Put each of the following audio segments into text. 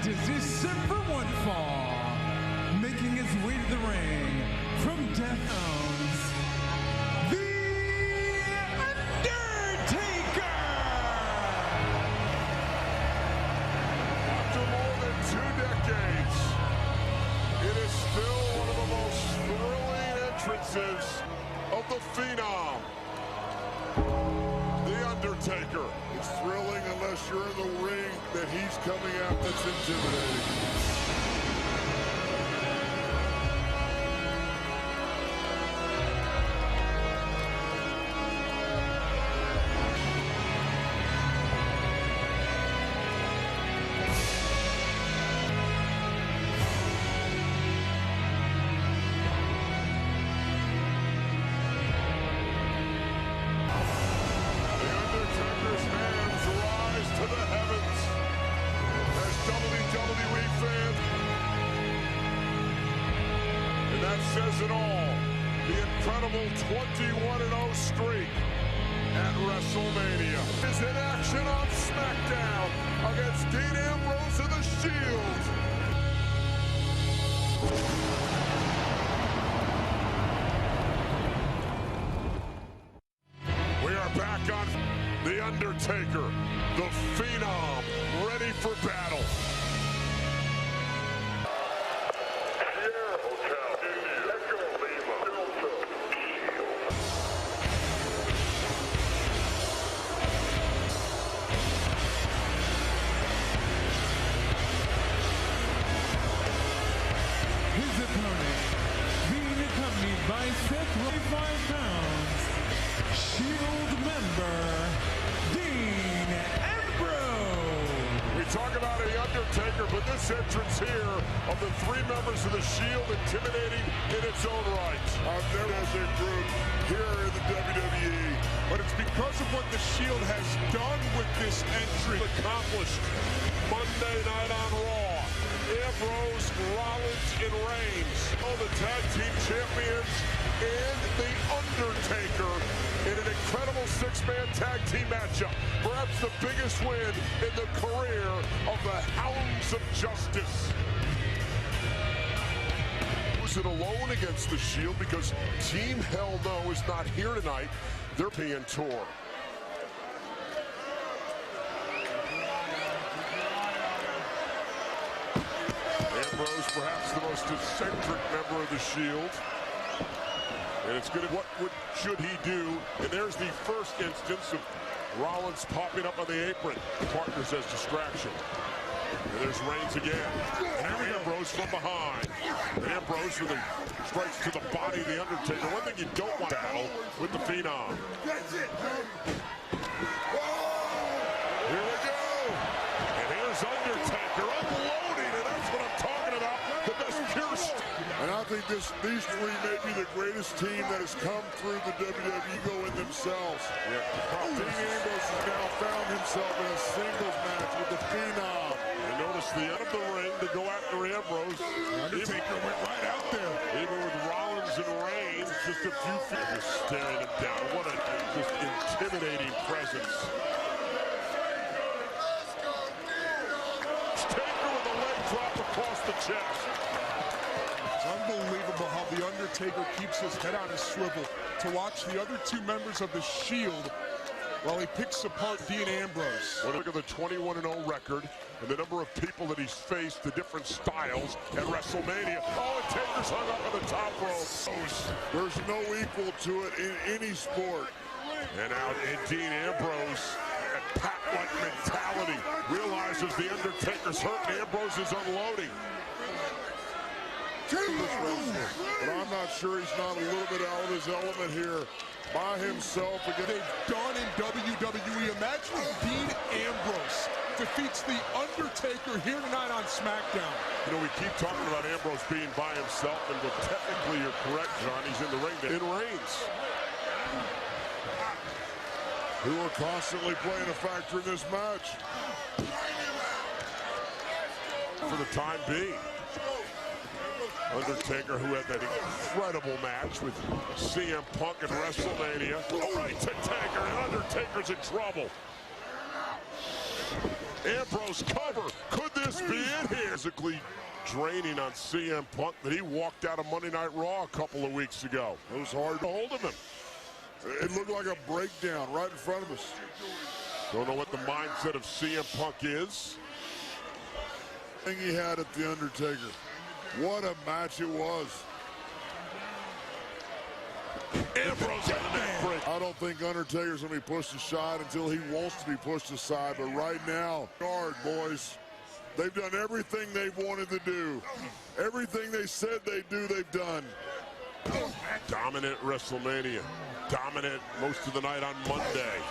is set for one fall, making his way to the ring from Death Owns, The Undertaker! After more than 2 decades, it is still one of the most thrilling entrances of the Phenom, The Undertaker. It's thrilling unless you're in the ring that he's coming out that's intimidating. That says it all. The incredible 21-0 streak at WrestleMania is in action on SmackDown against Dean Ambrose of the Shield. We are back on The Undertaker, the Phenom, ready for battle. By Seth, 45 pounds, Shield member, Dean Ambrose. We talk about The Undertaker, but this entrance here of the 3 members of the Shield intimidating in its own right. I've never as a group here in the WWE, but it's because of what the Shield has done with this entry. Accomplished Monday night on Raw. Ambrose, Rollins, and Reigns, all the tag team champions, and The Undertaker in an incredible 6-man tag team matchup. Perhaps the biggest win in the career of the Hounds of Justice. Was it alone against the Shield? Because Team Hell No is not here tonight. They're being torn. Ambrose, perhaps the most eccentric member of the Shield. And it's good at what should he do? And there's the first instance of Rollins popping up on the apron. Partners as distraction. And there's Reigns again. And Ambrose from behind. And Ambrose with the strikes to the body of The Undertaker. One thing you don't want to battle with the Phenom. That's it. Here we go. And here's Undertaker unloading, and that's what I'm talking about. The best pierced. And I think these 3 may be the greatest team that has come through the WWE in themselves. Yeah. Dean Ambrose has now found himself in a singles match with the Phenom. And notice the end of the ring to go after Ambrose. Undertaker went right out there. Even with Rollins and Reigns, just a few feet. Just staring him down. What a just intimidating presence. Taker with a leg drop across the chest. Unbelievable how The Undertaker keeps his head on his swivel to watch the other 2 members of the Shield while he picks apart Dean Ambrose. Look at the 21-0 record and the number of people that he's faced, the different styles at WrestleMania. Oh, and Taker's hung up on the top rope. There's no equal to it in any sport. And out in Dean Ambrose, a pack-like mentality, realizes The Undertaker's hurt and Ambrose is unloading. But I'm not sure he's not a little bit out of his element here by himself. Again, they've done in WWE. Imagine if Dean Ambrose defeats The Undertaker here tonight on SmackDown. You know, we keep talking about Ambrose being by himself, and well, technically you're correct, John. He's in the ring. It Reigns, who are constantly playing a factor in this match for the time being. Undertaker, who had that incredible match with CM Punk at WrestleMania. Right to Taker, and Undertaker's in trouble. Ambrose cover. Could this be it here? Physically draining on CM Punk, that he walked out of Monday Night Raw a couple of weeks ago. It was hard to hold him. It looked like a breakdown right in front of us. Don't know what the mindset of CM Punk is. Thing he had at the Undertaker. What a match it was. Ambrose had a neck break. I don't think Undertaker's going to be pushed aside until he wants to be pushed aside. But right now, guard, boys. They've done everything they've wanted to do. Everything they said they'd do, they've done. Dominant WrestleMania. Dominant most of the night on Monday.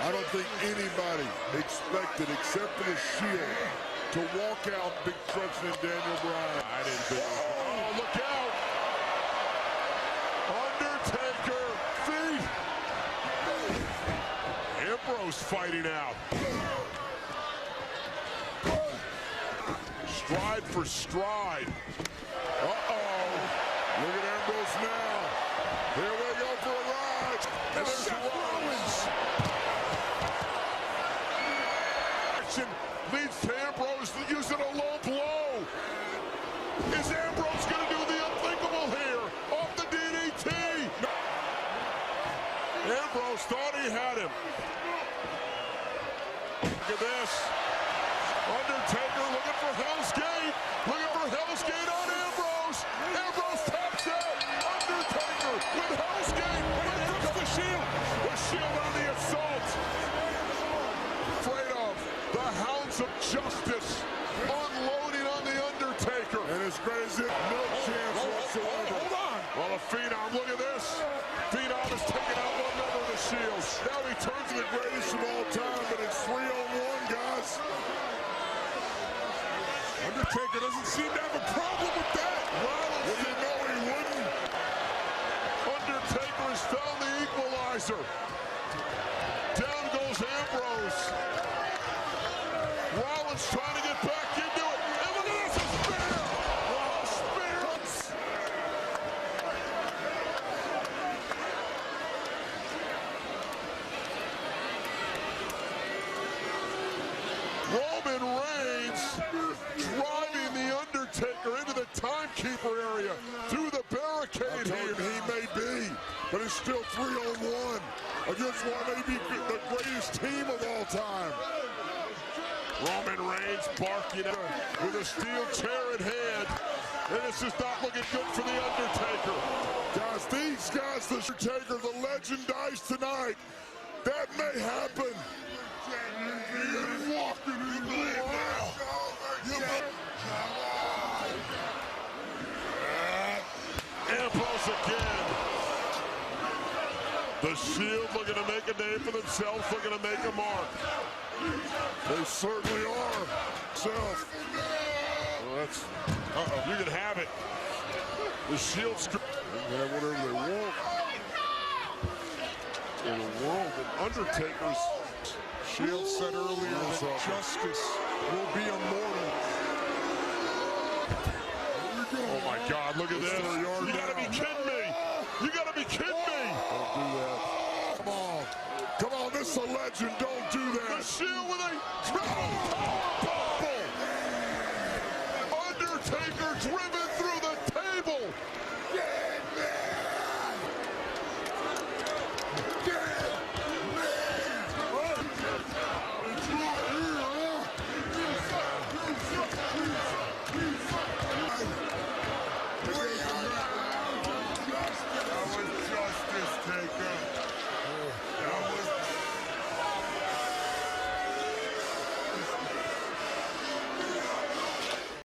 I don't think anybody expected, except for the Shield, to walk out Big Truxton and Daniel Bryan. I didn't think. Oh, look out! Undertaker feet. Ambrose fighting out. Stride for stride. Uh-oh. Look at Ambrose now. Here we go for a ride. And there's Rollins. Action leads to Ambrose using a low blow. Is Ambrose going to do the unthinkable here? Off the DDT. Ambrose thought he had him. Look at this. Undertaker looking for Hell's Gate. Looking for Hell's Gate on Ambrose. Ambrose taps out. Undertaker with Hell's Gate. And here comes the Shield. The Shield on the assault. Afraid of the hounds of justice unloading on the Undertaker. And as great as it, no chance whatsoever. Hold on. Well, the Phenom, look at this. Phenom is taking out one member of the Shield. Now he turns to the greatest of all time, but it's 3-on-1, guys. Undertaker doesn't seem to have a problem with that. Well, you know he wouldn't. Undertaker has found the equalizer. Down goes Ambrose. Rollins trying to get back into it. And look at this, a spear! Oh, spears! Roman Reigns driving the Undertaker into the timekeeper area through the barricade here. He may be, but it's still 3-on-1 against what may be the greatest team of all time. Roman Reigns barking with a steel chair in hand. And this is not looking good for the Undertaker. Guys, these guys, the Undertaker, the legend dies tonight. That may happen. Ambrose again. The Shield looking to make a name for themselves, looking to make a mark. They certainly are. Well, that's, you can have it. The Shield They can have whatever they want in the world. And Undertaker's Shield said earlier that justice will be immortal. Oh my God, look at this. You gotta be kidding me. You gotta be kidding me. Don't do that. Come on. Come on, this is a legend. Don't